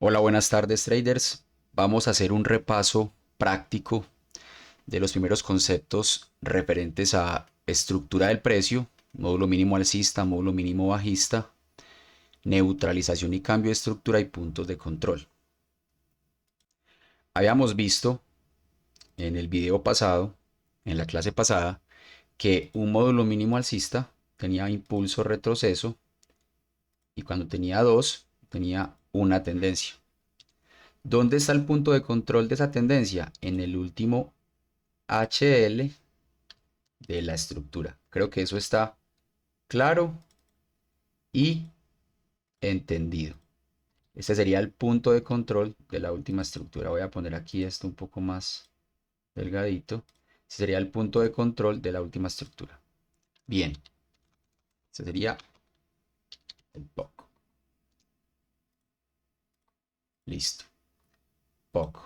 Hola, buenas tardes traders. Vamos a hacer un repaso práctico de los primeros conceptos referentes a estructura del precio, módulo mínimo alcista, módulo mínimo bajista, neutralización y cambio de estructura y puntos de control. Habíamos visto en el video pasado, en la clase pasada, que un módulo mínimo alcista tenía impulso retroceso y cuando tenía dos tenía una tendencia. ¿Dónde está el punto de control de esa tendencia? En el último HL de la estructura. Creo que eso está claro y entendido. Este sería el punto de control de la última estructura. Voy a poner aquí esto un poco más delgadito. Este sería el punto de control de la última estructura. Bien, este sería el POC. Listo. POC.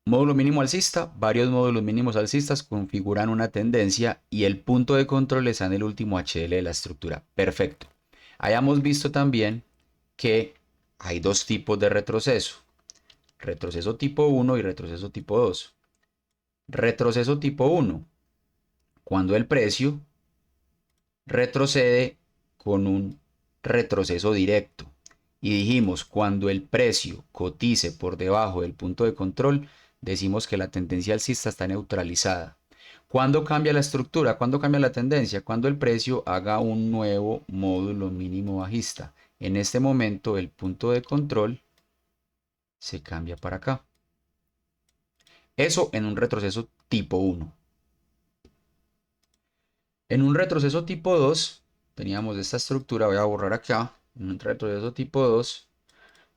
Módulo mínimo alcista. Varios módulos mínimos alcistas configuran una tendencia y el punto de control está en el último HL de la estructura. Perfecto. Hayamos visto también que hay dos tipos de retroceso. Retroceso tipo 1 y retroceso tipo 2. Retroceso tipo 1. Cuando el precio retrocede con un retroceso directo. Y dijimos, cuando el precio cotice por debajo del punto de control, decimos que la tendencia alcista está neutralizada. ¿Cuándo cambia la estructura? ¿Cuándo cambia la tendencia? Cuando el precio haga un nuevo módulo mínimo bajista. En este momento el punto de control se cambia para acá. Eso en un retroceso tipo 1. En un retroceso tipo 2, teníamos esta estructura, voy a borrar acá. En un retroceso tipo 2,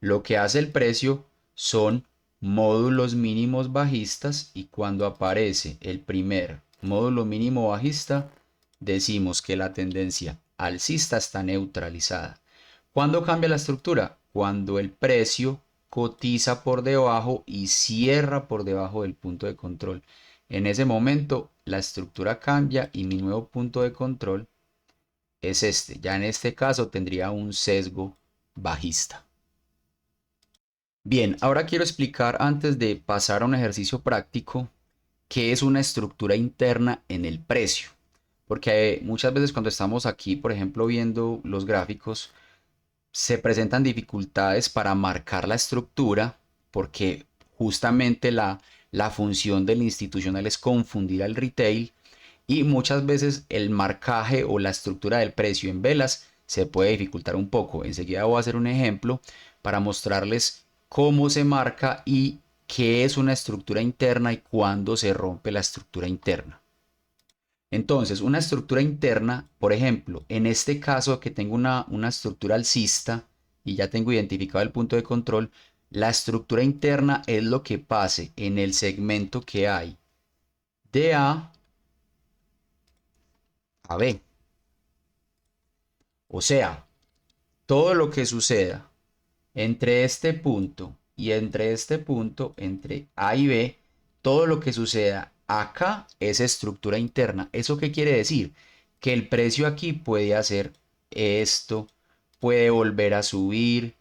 lo que hace el precio son módulos mínimos bajistas y cuando aparece el primer módulo mínimo bajista, decimos que la tendencia alcista está neutralizada. ¿Cuándo cambia la estructura? Cuando el precio cotiza por debajo y cierra por debajo del punto de control. En ese momento la estructura cambia y mi nuevo punto de control es este. Ya en este caso tendría un sesgo bajista. Bien, ahora quiero explicar antes de pasar a un ejercicio práctico qué es una estructura interna en el precio. Porque muchas veces cuando estamos aquí, por ejemplo, viendo los gráficos, se presentan dificultades para marcar la estructura porque justamente la función del institucional es confundir al retail y muchas veces el marcaje o la estructura del precio en velas se puede dificultar un poco. Enseguida voy a hacer un ejemplo para mostrarles cómo se marca y qué es una estructura interna y cuándo se rompe la estructura interna. Entonces, una estructura interna, por ejemplo, en este caso que tengo una estructura alcista y ya tengo identificado el punto de control, la estructura interna es lo que pase en el segmento que hay de a B. O sea, todo lo que suceda entre este punto y entre este punto, entre A y B, todo lo que suceda acá es estructura interna. ¿Eso qué quiere decir? Que el precio aquí puede hacer esto, puede volver a subir,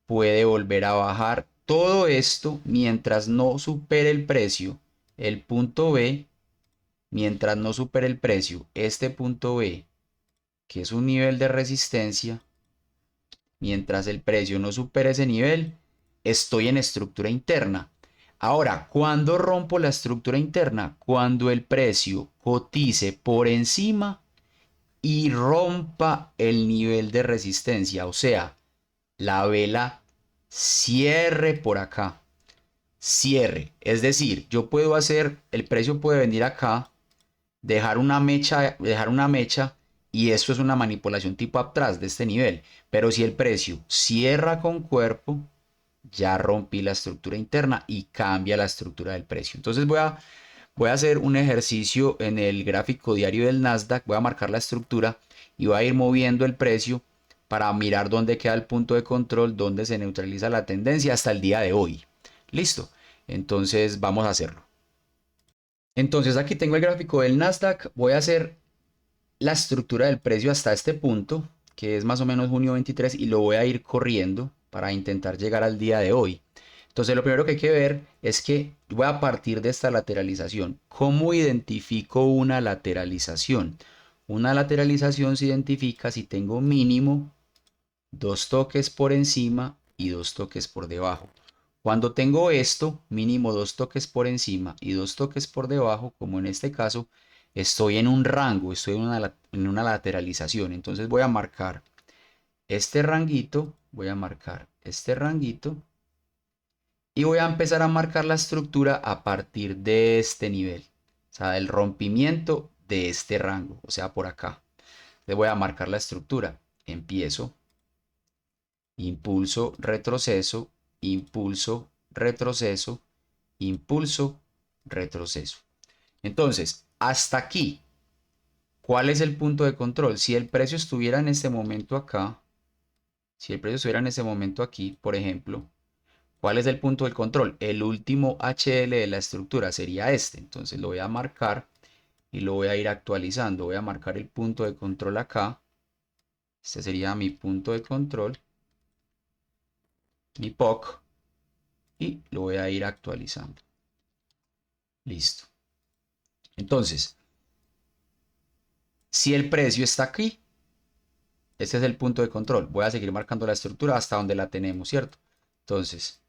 puede volver a bajar. Todo esto mientras no supere el precio, el punto B, mientras no supere el precio, este punto B, que es un nivel de resistencia, mientras el precio no supere ese nivel, estoy en estructura interna. Ahora, ¿cuándo rompo la estructura interna? Cuando el precio cotice por encima y rompa el nivel de resistencia. O sea, la vela cierre por acá. Cierre. Es decir, yo puedo hacer, el precio puede venir acá, dejar una mecha y esto es una manipulación tipo atrás de este nivel. Pero si el precio cierra con cuerpo, ya rompí la estructura interna y cambia la estructura del precio. Entonces voy a hacer un ejercicio en el gráfico diario del Nasdaq, voy a marcar la estructura y voy a ir moviendo el precio para mirar dónde queda el punto de control, dónde se neutraliza la tendencia hasta el día de hoy. Listo. Entonces vamos a hacerlo. Entonces aquí tengo el gráfico del Nasdaq, voy a hacer la estructura del precio hasta este punto que es más o menos junio 23, y lo voy a ir corriendo para intentar llegar al día de hoy. Entonces lo primero que hay que ver es que voy a partir de esta lateralización. ¿Cómo identifico una lateralización? Una lateralización se identifica si tengo mínimo 2 toques por encima y 2 toques por debajo. Cuando tengo esto, mínimo 2 toques por encima y 2 toques por debajo, como en este caso, estoy en un rango, estoy en una lateralización. Entonces voy a marcar este ranguito, voy a marcar este ranguito y voy a empezar a marcar la estructura a partir de este nivel. O sea, el rompimiento de este rango, o sea, por acá. Le voy a marcar la estructura. Empiezo, impulso, retroceso, impulso, retroceso, impulso, retroceso. Entonces, hasta aquí, ¿cuál es el punto de control? Si el precio estuviera en este momento acá, si el precio estuviera en este momento aquí, por ejemplo, ¿cuál es el punto del control? El último HL de la estructura sería este. Entonces lo voy a marcar y lo voy a ir actualizando. Voy a marcar el punto de control acá. Este sería mi punto de control, mi POC, y lo voy a ir actualizando. Listo. Entonces, si el precio está aquí, este es el punto de control. Voy a seguir marcando la estructura hasta donde la tenemos, ¿cierto? Entonces,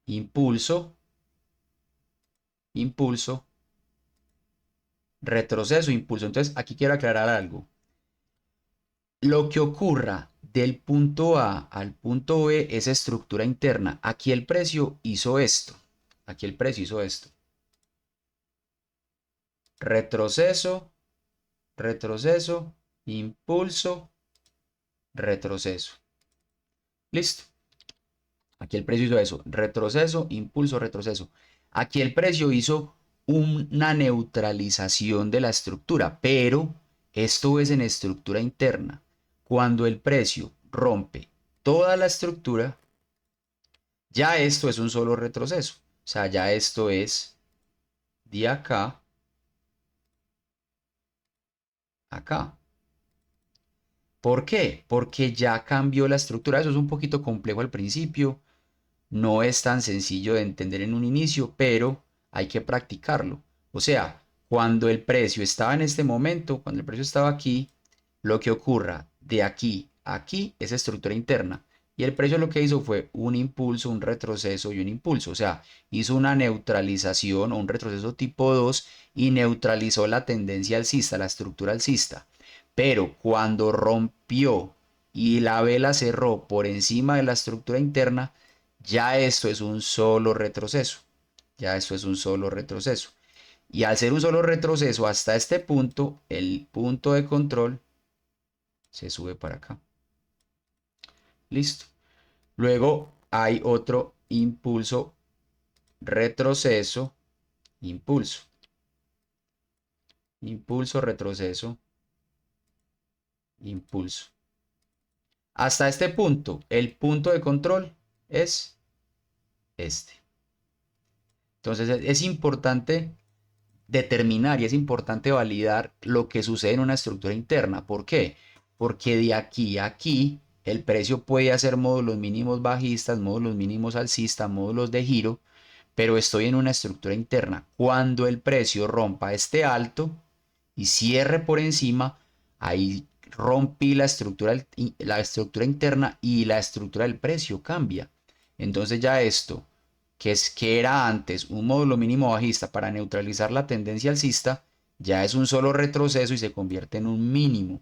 impulso, impulso, retroceso, impulso. Entonces, aquí quiero aclarar algo. Lo que ocurra del punto A al punto B es estructura interna. Aquí el precio hizo esto. Aquí el precio hizo esto. Retroceso, retroceso, impulso, retroceso. Listo. Aquí el precio hizo eso. Retroceso, impulso, retroceso. Aquí el precio hizo una neutralización de la estructura, pero esto es en estructura interna. Cuando el precio rompe toda la estructura, ya esto es un solo retroceso. O sea, ya esto es de acá a acá. ¿Por qué? Porque ya cambió la estructura. Eso es un poquito complejo al principio. No es tan sencillo de entender en un inicio, pero hay que practicarlo. O sea, cuando el precio estaba en este momento, cuando el precio estaba aquí, lo que ocurra de aquí a aquí es estructura interna. Y el precio lo que hizo fue un impulso, un retroceso y un impulso. O sea, hizo una neutralización o un retroceso tipo 2 y neutralizó la tendencia alcista, la estructura alcista. Pero cuando rompió y la vela cerró por encima de la estructura interna, ya esto es un solo retroceso. Ya esto es un solo retroceso. Y al ser un solo retroceso hasta este punto, el punto de control se sube para acá. Listo. Luego hay otro impulso, retroceso, impulso. Impulso, retroceso, impulso. Hasta este punto, el punto de control es este. Entonces es importante determinar y es importante validar lo que sucede en una estructura interna. ¿Por qué? Porque de aquí a aquí el precio puede hacer módulos mínimos bajistas, módulos mínimos alcistas, módulos de giro, pero estoy en una estructura interna. Cuando el precio rompa este alto y cierre por encima, ahí rompí la estructura interna y la estructura del precio cambia. Entonces ya esto que era antes un módulo mínimo bajista para neutralizar la tendencia alcista, ya es un solo retroceso y se convierte en un mínimo,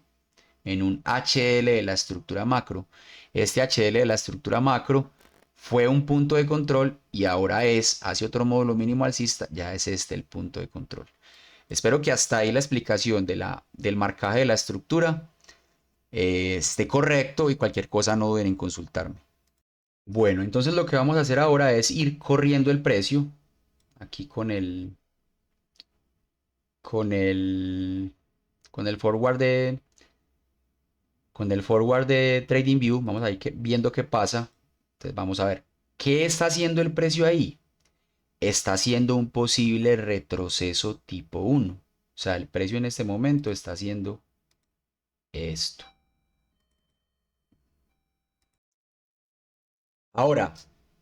en un HL de la estructura macro. Este HL de la estructura macro fue un punto de control y ahora hacia otro módulo mínimo alcista, ya es este el punto de control. Espero que hasta ahí la explicación del marcaje de la estructura esté correcto y cualquier cosa no duden en consultarme. Bueno, entonces lo que vamos a hacer ahora es ir corriendo el precio aquí con el con el forward de con el forward de TradingView. Vamos a ir viendo qué pasa. Entonces vamos a ver qué está haciendo el precio ahí. Está haciendo un posible retroceso tipo 1. O sea, el precio en este momento está haciendo esto. Ahora,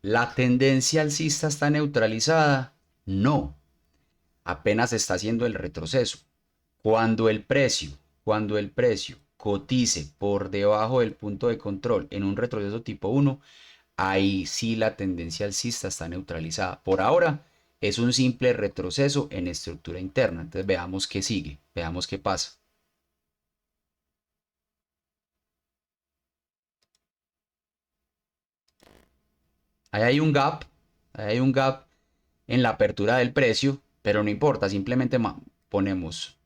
¿la tendencia alcista está neutralizada? No, apenas está haciendo el retroceso. Cuando el precio, cuando el precio cotice por debajo del punto de control en un retroceso tipo 1, ahí sí la tendencia alcista está neutralizada. Por ahora es un simple retroceso en estructura interna. Entonces veamos qué sigue, veamos qué pasa. Ahí hay un gap, ahí hay un gap en la apertura del precio, pero no importa, simplemente ponemos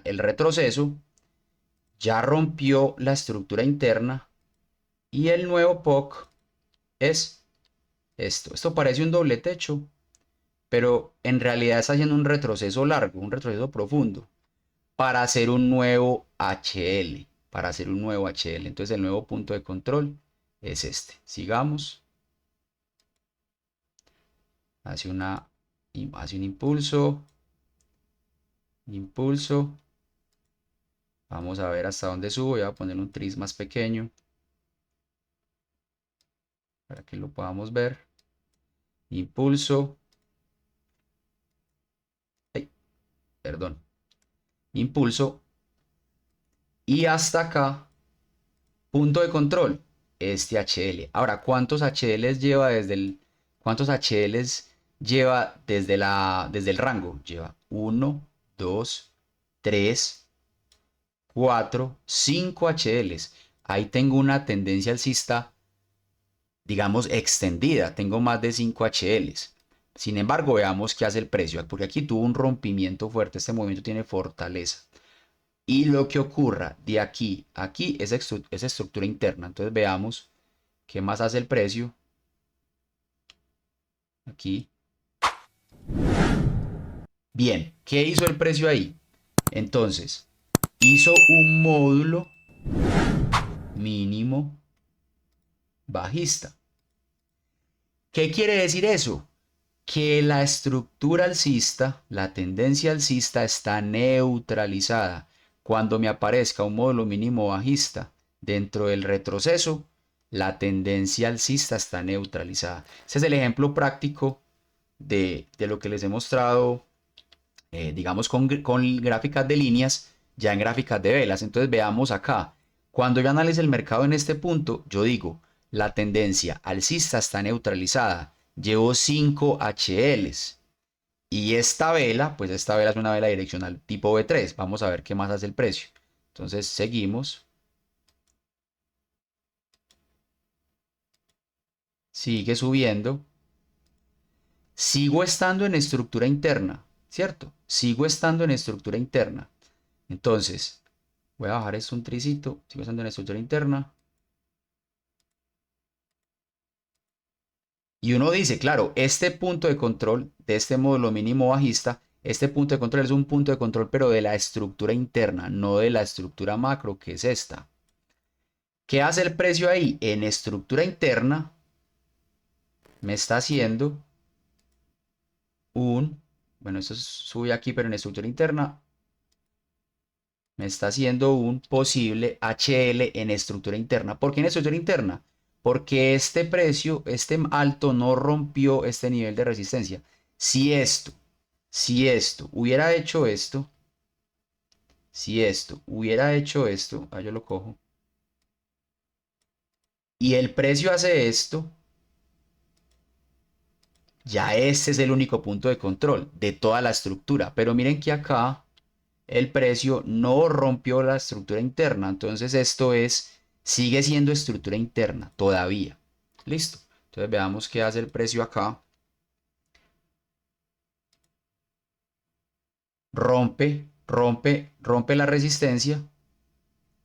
el retroceso, ya rompió la estructura interna y el nuevo POC es esto. Esto parece un doble techo, pero en realidad está haciendo un retroceso largo, un retroceso profundo, para hacer un nuevo HL, para hacer un nuevo HL. Entonces el nuevo punto de control es este. Sigamos. Hace hace un impulso, impulso. Vamos a ver hasta dónde subo. Voy a poner un tris más pequeño para que lo podamos ver. Impulso. Ay, perdón. Impulso. Y hasta acá, punto de control, este HL. Ahora, ¿cuántos HLs lleva cuántos HLs lleva desde el rango? Lleva uno, 2, 3, 4, 5 HLs. Ahí tengo una tendencia alcista, digamos, extendida. Tengo más de 5 HLs. Sin embargo, veamos qué hace el precio, porque aquí tuvo un rompimiento fuerte. Este movimiento tiene fortaleza. Y lo que ocurra de aquí a aquí es estructura interna. Entonces veamos qué más hace el precio. Aquí. Bien, ¿qué hizo el precio ahí? Entonces, hizo un módulo mínimo bajista. ¿Qué quiere decir eso? Que la estructura alcista, la tendencia alcista está neutralizada. Cuando me aparezca un módulo mínimo bajista dentro del retroceso, la tendencia alcista está neutralizada. Ese es el ejemplo práctico de lo que les he mostrado, digamos, con gráficas de líneas, ya en gráficas de velas. Entonces veamos acá. Cuando yo analice el mercado en este punto, yo digo, la tendencia alcista está neutralizada. Llevo 5 HLs. Y esta vela, pues esta vela es una vela direccional tipo B3. Vamos a ver qué más hace el precio. Entonces seguimos. Sigue subiendo. Sigo estando en estructura interna, ¿cierto? Sigo estando en estructura interna. Entonces, voy a bajar esto un tricito. Sigo estando en estructura interna. Y uno dice, claro, este punto de control de este módulo mínimo bajista, este punto de control es un punto de control, pero de la estructura interna, no de la estructura macro, que es esta. ¿Qué hace el precio ahí? En estructura interna me está haciendo bueno, esto sube aquí, pero en estructura interna me está haciendo un posible HL en estructura interna. ¿Por qué en estructura interna? Porque este precio, este alto, no rompió este nivel de resistencia. Si esto, si esto hubiera hecho esto, si esto hubiera hecho esto, yo lo cojo, y el precio hace esto, ya este es el único punto de control de toda la estructura. Pero miren que acá el precio no rompió la estructura interna. Entonces esto sigue siendo estructura interna todavía. Listo. Entonces veamos qué hace el precio acá. Rompe la resistencia.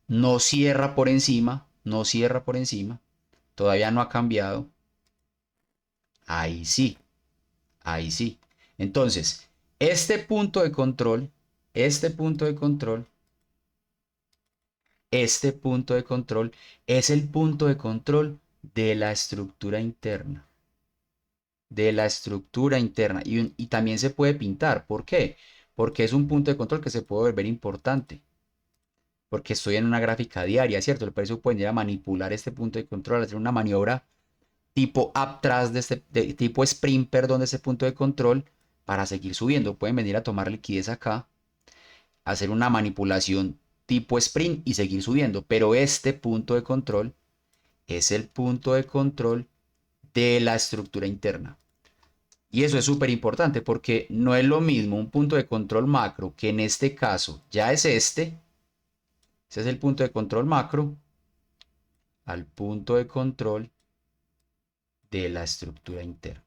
No cierra por encima. No cierra por encima. Todavía no ha cambiado. Ahí sí. Ahí sí. Entonces, este punto de control, este punto de control, este punto de control es el punto de control de la estructura interna. De la estructura interna. Y también se puede pintar. ¿Por qué? Porque es un punto de control que se puede volver importante. Porque estoy en una gráfica diaria, ¿cierto? El precio puede ir a manipular este punto de control, hacer una maniobra tipo atrás de tipo sprint, perdón, de este punto de control para seguir subiendo. Pueden venir a tomar liquidez acá, hacer una manipulación tipo sprint y seguir subiendo. Pero este punto de control es el punto de control de la estructura interna. Y eso es súper importante porque no es lo mismo un punto de control macro, que en este caso ya es ese es el punto de control macro, al punto de control de la estructura interna.